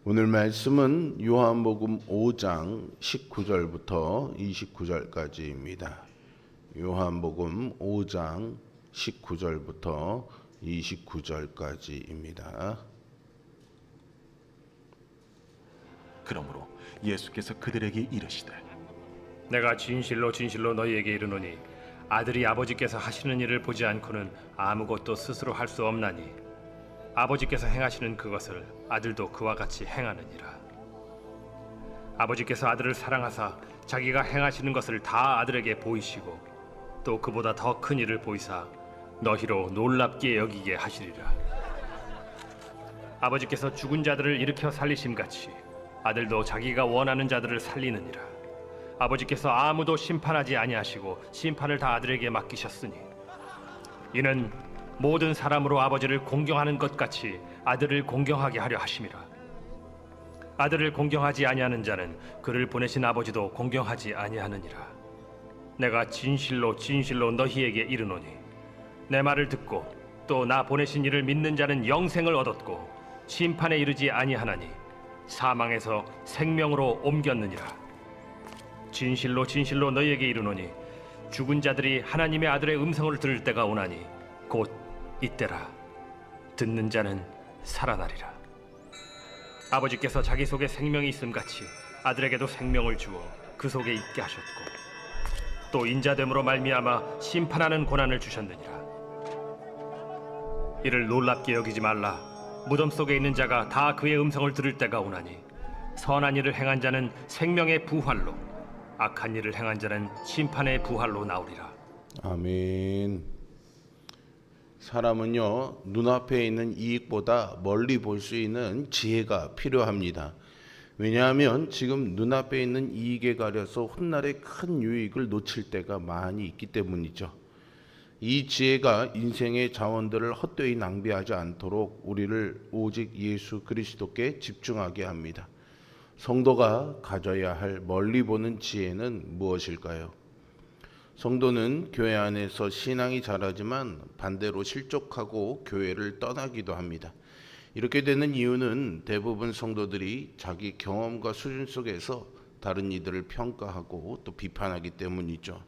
오늘 말씀은 요한복음 5장 19절부터 29절까지입니다. 요한복음 5장 19절부터 29절까지입니다. 그러므로 예수께서 그들에게 이르시되 내가 진실로 진실로 너희에게 이르노니 아들이 아버지께서 하시는 일을 보지 않고는 아무것도 스스로 할 수 없나니 아버지께서 행하시는 그것을 아들도 그와 같이 행하느니라. 아버지께서 아들을 사랑하사 자기가 행하시는 것을 다 아들에게 보이시고 또 그보다 더 큰 일을 보이사 너희로 놀랍게 여기게 하시리라. 아버지께서 죽은 자들을 일으켜 살리심같이 아들도 자기가 원하는 자들을 살리느니라. 아버지께서 아무도 심판하지 아니하시고 심판을 다 아들에게 맡기셨으니 이는 모든 사람으로 아버지를 공경하는 것 같이 아들을 공경하게 하려 하심이라. 아들을 공경하지 아니하는 자는 그를 보내신 아버지도 공경하지 아니하느니라. 내가 진실로 진실로 너희에게 이르노니 내 말을 듣고 또 나 보내신 이를 믿는 자는 영생을 얻었고 심판에 이르지 아니하나니 사망에서 생명으로 옮겼느니라. 진실로 진실로 너희에게 이르노니 죽은 자들이 하나님의 아들의 음성을 들을 때가 오나니 곧 이때라. 듣는 자는 살아나리라. 아버지께서 자기 속에 생명이 있음같이 아들에게도 생명을 주어 그 속에 있게 하셨고 또 인자됨으로 말미암아 심판하는 고난을 주셨느니라. 이를 놀랍게 여기지 말라. 무덤 속에 있는 자가 다 그의 음성을 들을 때가 오나니 선한 일을 행한 자는 생명의 부활로 악한 일을 행한 자는 심판의 부활로 나오리라. 아멘. 사람은요, 눈앞에 있는 이익보다 멀리 볼 수 있는 지혜가 필요합니다. 왜냐하면 지금 눈앞에 있는 이익에 가려서 훗날에 큰 유익을 놓칠 때가 많이 있기 때문이죠. 이 지혜가 인생의 자원들을 헛되이 낭비하지 않도록 우리를 오직 예수 그리스도께 집중하게 합니다. 성도가 가져야 할 멀리 보는 지혜는 무엇일까요? 성도는 교회 안에서 신앙이 자라지만 반대로 실족하고 교회를 떠나기도 합니다. 이렇게 되는 이유는 대부분 성도들이 자기 경험과 수준 속에서 다른 이들을 평가하고 또 비판하기 때문이죠.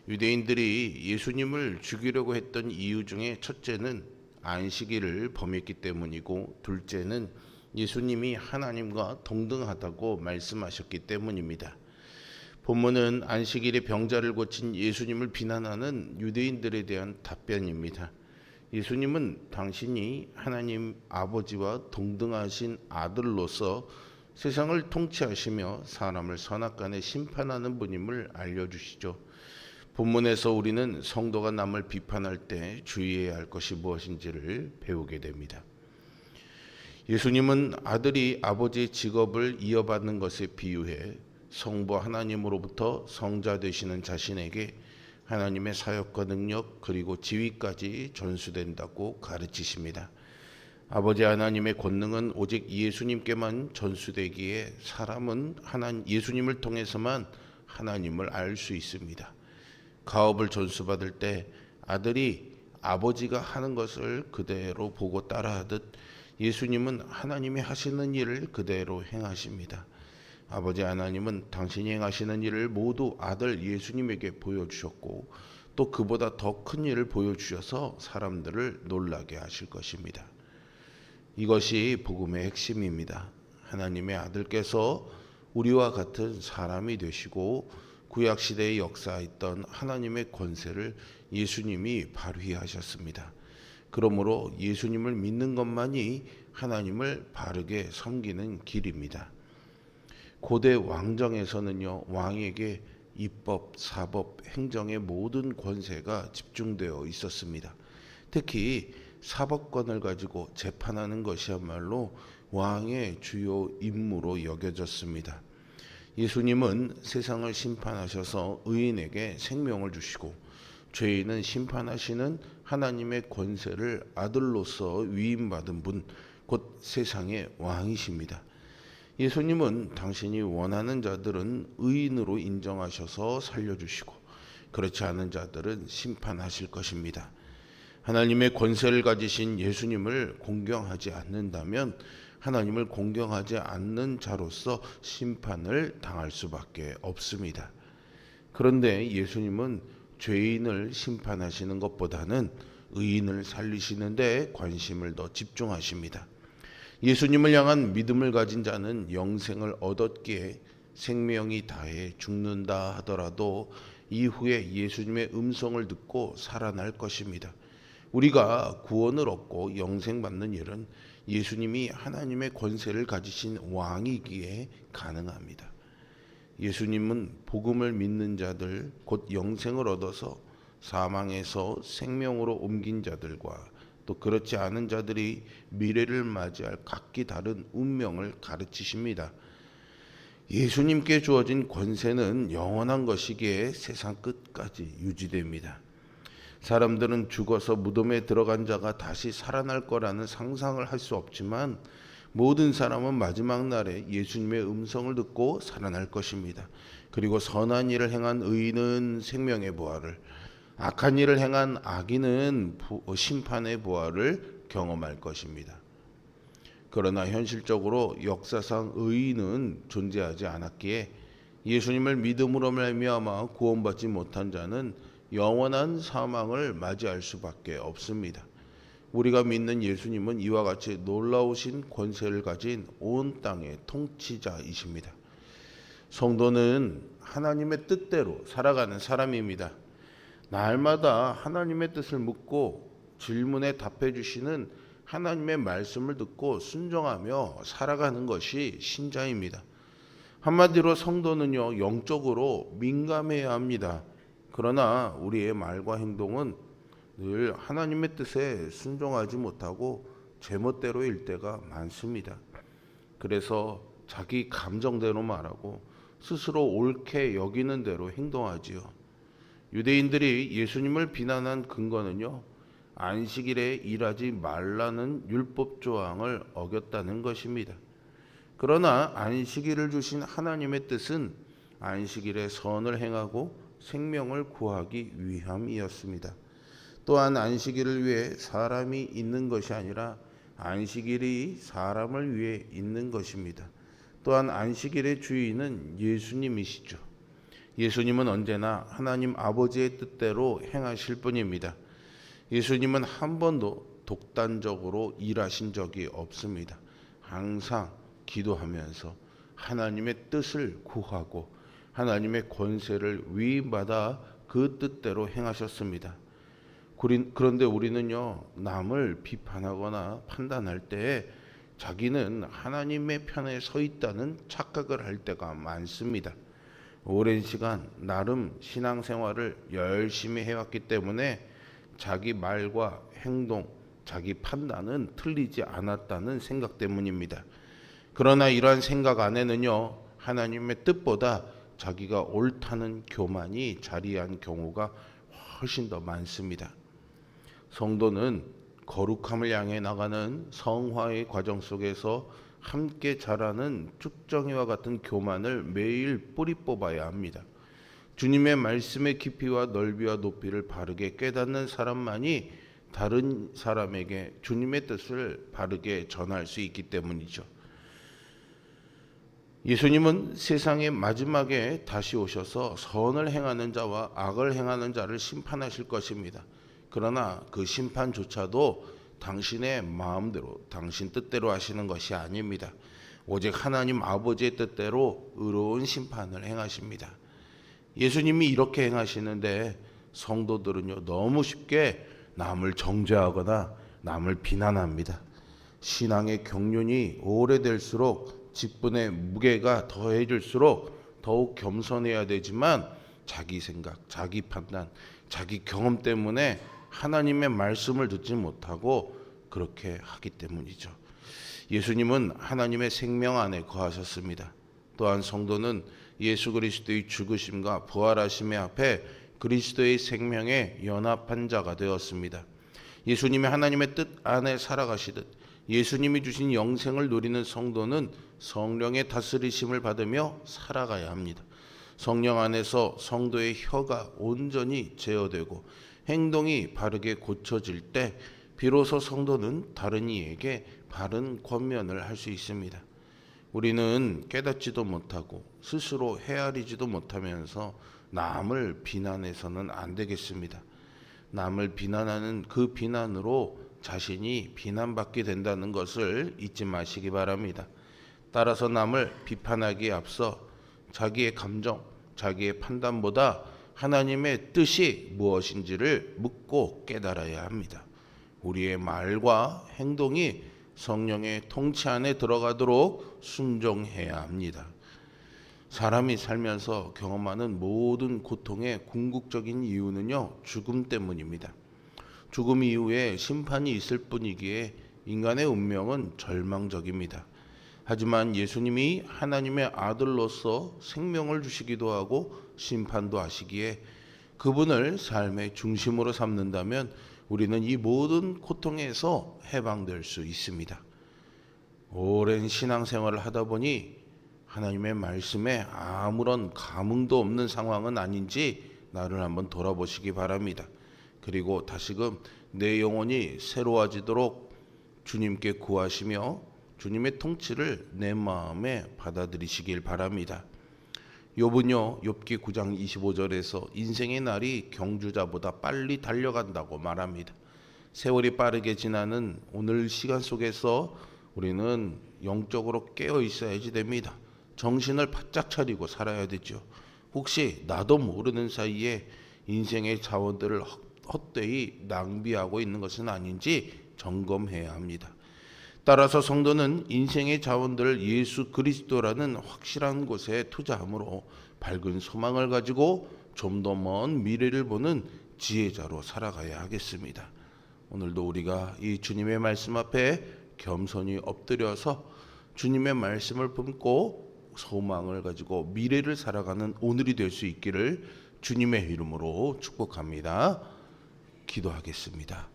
유대인들이 예수님을 죽이려고 했던 이유 중에 첫째는 안식일을 범했기 때문이고 둘째는 예수님이 하나님과 동등하다고 말씀하셨기 때문입니다. 본문은 안식일에 병자를 고친 예수님을 비난하는 유대인들에 대한 답변입니다. 예수님은 당신이 하나님 아버지와 동등하신 아들로서 세상을 통치하시며 사람을 선악간에 심판하는 분임을 알려주시죠. 본문에서 우리는 성도가 남을 비판할 때 주의해야 할 것이 무엇인지를 배우게 됩니다. 예수님은 아들이 아버지의 직업을 이어받는 것에 비유해 성부 하나님으로부터 성자 되시는 자신에게 하나님의 사역과 능력 그리고 지위까지 전수된다고 가르치십니다. 아버지 하나님의 권능은 오직 예수님께만 전수되기에 사람은 예수님을 통해서만 하나님을 알 수 있습니다. 가업을 전수받을 때 아들이 아버지가 하는 것을 그대로 보고 따라하듯 예수님은 하나님이 하시는 일을 그대로 행하십니다. 아버지 하나님은 당신이 행하시는 일을 모두 아들 예수님에게 보여주셨고 또 그보다 더 큰 일을 보여주셔서 사람들을 놀라게 하실 것입니다. 이것이 복음의 핵심입니다. 하나님의 아들께서 우리와 같은 사람이 되시고 구약시대의 역사에 있던 하나님의 권세를 예수님이 발휘하셨습니다. 그러므로 예수님을 믿는 것만이 하나님을 바르게 섬기는 길입니다. 고대 왕정에서는요, 왕에게 입법, 사법, 행정의 모든 권세가 집중되어 있었습니다. 특히 사법권을 가지고 재판하는 것이야말로 왕의 주요 임무로 여겨졌습니다. 예수님은 세상을 심판하셔서 의인에게 생명을 주시고 죄인은 심판하시는 하나님의 권세를 아들로서 위임받은 분, 곧 세상의 왕이십니다. 예수님은 당신이 원하는 자들은 의인으로 인정하셔서 살려주시고 그렇지 않은 자들은 심판하실 것입니다. 하나님의 권세를 가지신 예수님을 공경하지 않는다면 하나님을 공경하지 않는 자로서 심판을 당할 수밖에 없습니다. 그런데 예수님은 죄인을 심판하시는 것보다는 의인을 살리시는 데 관심을 더 집중하십니다. 예수님을 향한 믿음을 가진 자는 영생을 얻었기에 생명이 다해 죽는다 하더라도 이후에 예수님의 음성을 듣고 살아날 것입니다. 우리가 구원을 얻고 영생받는 일은 예수님이 하나님의 권세를 가지신 왕이기에 가능합니다. 예수님은 복음을 믿는 자들 곧 영생을 얻어서 사망에서 생명으로 옮긴 자들과 또 그렇지 않은 자들이 미래를 맞이할 각기 다른 운명을 가르치십니다. 예수님께 주어진 권세는 영원한 것이기에 세상 끝까지 유지됩니다. 사람들은 죽어서 무덤에 들어간 자가 다시 살아날 거라는 상상을 할 수 없지만 모든 사람은 마지막 날에 예수님의 음성을 듣고 살아날 것입니다. 그리고 선한 일을 행한 의인은 생명의 부활을, 악한 일을 행한 악인은 심판의 부활을 경험할 것입니다. 그러나 현실적으로 역사상 의인은 존재하지 않았기에 예수님을 믿음으로 말미암아 구원받지 못한 자는 영원한 사망을 맞이할 수밖에 없습니다. 우리가 믿는 예수님은 이와 같이 놀라우신 권세를 가진 온 땅의 통치자이십니다. 성도는 하나님의 뜻대로 살아가는 사람입니다. 날마다 하나님의 뜻을 묻고 질문에 답해 주시는 하나님의 말씀을 듣고 순종하며 살아가는 것이 신자입니다. 한마디로 성도는요, 영적으로 민감해야 합니다. 그러나 우리의 말과 행동은 늘 하나님의 뜻에 순종하지 못하고 제멋대로일 때가 많습니다. 그래서 자기 감정대로 말하고 스스로 옳게 여기는 대로 행동하지요. 유대인들이 예수님을 비난한 근거는요, 안식일에 일하지 말라는 율법 조항을 어겼다는 것입니다. 그러나 안식일을 주신 하나님의 뜻은 안식일에 선을 행하고 생명을 구하기 위함이었습니다. 또한 안식일을 위해 사람이 있는 것이 아니라 안식일이 사람을 위해 있는 것입니다. 또한 안식일의 주인은 예수님이시죠. 예수님은 언제나 하나님 아버지의 뜻대로 행하실 분입니다. 예수님은 한 번도 독단적으로 일하신 적이 없습니다. 항상 기도하면서 하나님의 뜻을 구하고 하나님의 권세를 위임받아 그 뜻대로 행하셨습니다. 그런데 우리는요, 남을 비판하거나 판단할 때 자기는 하나님의 편에 서 있다는 착각을 할 때가 많습니다. 오랜 시간 나름 신앙생활을 열심히 해왔기 때문에 자기 말과 행동, 자기 판단은 틀리지 않았다는 생각 때문입니다. 그러나 이러한 생각 안에는요, 하나님의 뜻보다 자기가 옳다는 교만이 자리한 경우가 훨씬 더 많습니다. 성도는 거룩함을 향해 나가는 성화의 과정 속에서 함께 자라는 쭉정이와 같은 교만을 매일 뿌리 뽑아야 합니다. 주님의 말씀의 깊이와 넓이와 높이를 바르게 깨닫는 사람만이 다른 사람에게 주님의 뜻을 바르게 전할 수 있기 때문이죠. 예수님은 세상의 마지막에 다시 오셔서 선을 행하는 자와 악을 행하는 자를 심판하실 것입니다. 그러나 그 심판조차도 당신의 마음대로, 당신 뜻대로 하시는 것이 아닙니다. 오직 하나님 아버지의 뜻대로 의로운 심판을 행하십니다. 예수님이 이렇게 행하시는데 성도들은요, 너무 쉽게 남을 정죄하거나 남을 비난합니다. 신앙의 경륜이 오래될수록 직분의 무게가 더해질수록 더욱 겸손해야 되지만 자기 생각, 자기 판단, 자기 경험 때문에 하나님의 말씀을 듣지 못하고 그렇게 하기 때문이죠. 예수님은 하나님의 생명 안에 거하셨습니다. 또한 성도는 예수 그리스도의 죽으심과 부활하심의 앞에 그리스도의 생명에 연합한 자가 되었습니다. 예수님이 하나님의 뜻 안에 살아가시듯 예수님이 주신 영생을 누리는 성도는 성령의 다스리심을 받으며 살아가야 합니다. 성령 안에서 성도의 혀가 온전히 제어되고 행동이 바르게 고쳐질 때 비로소 성도는 다른 이에게 바른 권면을 할 수 있습니다. 우리는 깨닫지도 못하고 스스로 헤아리지도 못하면서 남을 비난해서는 안 되겠습니다. 남을 비난하는 그 비난으로 자신이 비난받게 된다는 것을 잊지 마시기 바랍니다. 따라서 남을 비판하기에 앞서 자기의 감정, 자기의 판단보다 하나님의 뜻이 무엇인지를 묻고 깨달아야 합니다. 우리의 말과 행동이 성령의 통치 안에 들어가도록 순종해야 합니다. 사람이 살면서 경험하는 모든 고통의 궁극적인 이유는요, 죽음 때문입니다. 죽음 이후에 심판이 있을 뿐이기에 인간의 운명은 절망적입니다. 하지만 예수님이 하나님의 아들로서 생명을 주시기도 하고 심판도 하시기에 그분을 삶의 중심으로 삼는다면 우리는 이 모든 고통에서 해방될 수 있습니다. 오랜 신앙생활을 하다 보니 하나님의 말씀에 아무런 감흥도 없는 상황은 아닌지 나를 한번 돌아보시기 바랍니다. 그리고 다시금 내 영혼이 새로워지도록 주님께 구하시며 주님의 통치를 내 마음에 받아들이시길 바랍니다. 욥은요, 욥기 9장 25절에서 인생의 날이 경주자보다 빨리 달려간다고 말합니다. 세월이 빠르게 지나는 오늘 시간 속에서 우리는 영적으로 깨어 있어야지 됩니다. 정신을 바짝 차리고 살아야 되죠. 혹시 나도 모르는 사이에 인생의 자원들을 헛되이 낭비하고 있는 것은 아닌지 점검해야 합니다. 따라서 성도는 인생의 자원들을 예수 그리스도라는 확실한 곳에 투자함으로 밝은 소망을 가지고 좀 더 먼 미래를 보는 지혜자로 살아가야 하겠습니다. 오늘도 우리가 이 주님의 말씀 앞에 겸손히 엎드려서 주님의 말씀을 품고 소망을 가지고 미래를 살아가는 오늘이 될 수 있기를 주님의 이름으로 축복합니다. 기도하겠습니다.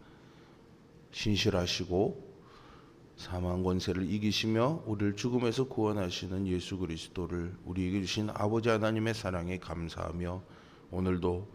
신실하시고 사망 권세를 이기시며 우리를 죽음에서 구원하시는 예수 그리스도를 우리에게 주신 아버지 하나님의 사랑에 감사하며 오늘도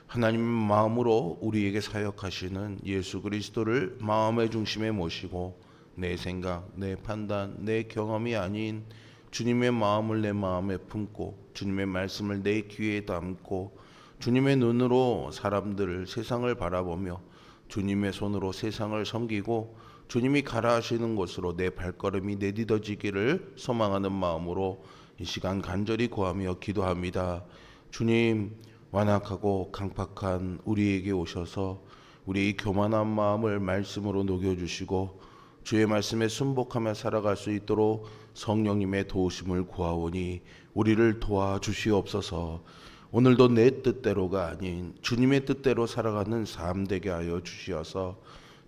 하나님의 마음으로 우리에게 사역하시는 예수 그리스도를 마음의 중심에 모시고 내 생각, 내 판단, 내 경험이 아닌 주님의 마음을 내 마음에 품고 주님의 말씀을 내 귀에 담고 주님의 눈으로 사람들을 세상을 바라보며 주님의 손으로 세상을 섬기고 주님이 가라 하시는 곳으로 내 발걸음이 내딛어지기를 소망하는 마음으로 이 시간 간절히 구하며 기도합니다. 주님, 완악하고 강팍한 우리에게 오셔서 우리의 교만한 마음을 말씀으로 녹여주시고 주의 말씀에 순복하며 살아갈 수 있도록 성령님의 도우심을 구하오니 우리를 도와주시옵소서. 오늘도 내 뜻대로가 아닌 주님의 뜻대로 살아가는 삶 되게 하여 주시어서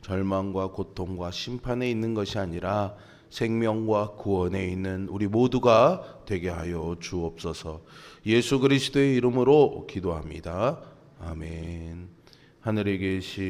절망과 고통과 심판에 있는 것이 아니라 생명과 구원에 있는 우리 모두가 되게 하여 주옵소서. 예수 그리스도의 이름으로 기도합니다. 아멘. 하늘에 계신